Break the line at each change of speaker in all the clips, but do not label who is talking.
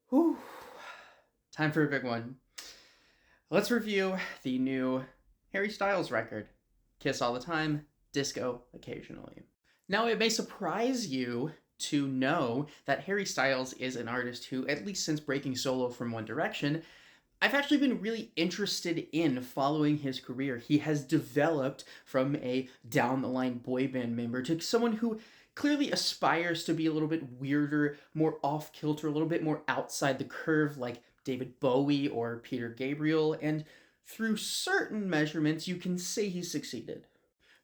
Whew. Time for a big one. Let's review the new Harry Styles record, Kiss All the Time, Disco Occasionally. Now, it may surprise you to know that Harry Styles is an artist who, at least since breaking solo from One Direction, I've actually been really interested in following his career. He has developed from a down the line boy band member to someone who clearly aspires to be a little bit weirder, more off kilter, a little bit more outside the curve, like David Bowie or Peter Gabriel, and through certain measurements, you can say he succeeded.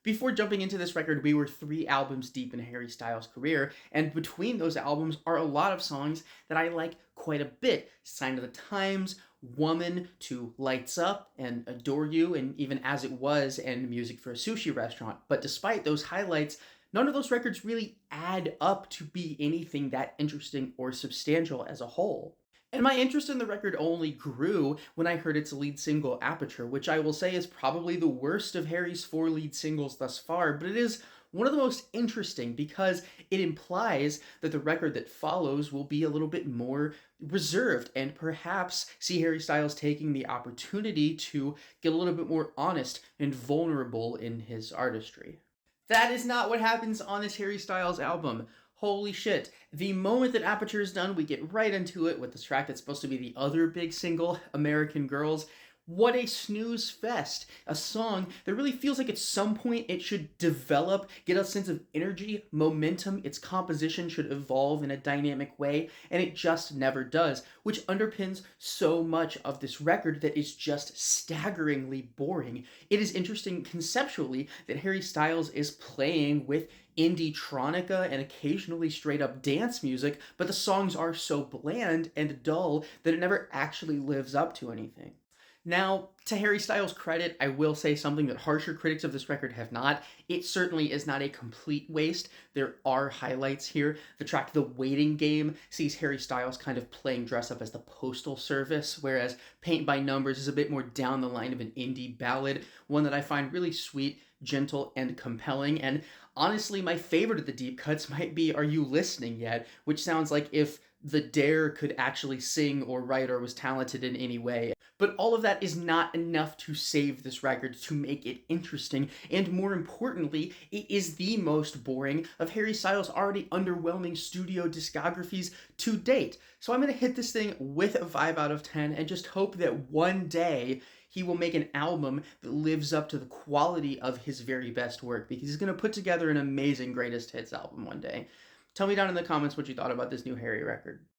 Before jumping into this record, we were 3 albums deep in Harry Styles' career, and between those albums are a lot of songs that I like quite a bit. Sign of the Times, Woman, to Lights Up, and Adore You, and even As It Was, and Music for a Sushi Restaurant. But despite those highlights, none of those records really add up to be anything that interesting or substantial as a whole. And my interest in the record only grew when I heard its lead single, Aperture, which I will say is probably the worst of Harry's 4 lead singles thus far, but it is one of the most interesting because it implies that the record that follows will be a little bit more reserved and perhaps see Harry Styles taking the opportunity to get a little bit more honest and vulnerable in his artistry. That is not what happens on this Harry Styles album. Holy shit. The moment that Aperture is done, we get right into it with the track that's supposed to be the other big single, American Girls. What a snooze fest. A song that really feels like at some point it should develop, get a sense of energy, momentum, its composition should evolve in a dynamic way, and it just never does, which underpins so much of this record that is just staggeringly boring. It is interesting conceptually that Harry Styles is playing with indie-tronica and occasionally straight up dance music, but the songs are so bland and dull that it never actually lives up to anything. Now, to Harry Styles' credit, I will say something that harsher critics of this record have not. It certainly is not a complete waste. There are highlights here. The track The Waiting Game sees Harry Styles kind of playing dress up as the Postal Service, whereas Paint by Numbers is a bit more down the line of an indie ballad, one that I find really sweet, gentle, and compelling. And honestly, my favorite of the deep cuts might be Are You Listening Yet?, which sounds like if the Dare could actually sing or write or was talented in any way. But all of that is not enough to save this record, to make it interesting, and more importantly, it is the most boring of Harry Styles' already underwhelming studio discographies to date. So I'm going to hit this thing with a 5 out of 10 and just hope that one day he will make an album that lives up to the quality of his very best work, because he's going to put together an amazing greatest hits album one day. Tell me down in the comments what you thought about this new Harry record.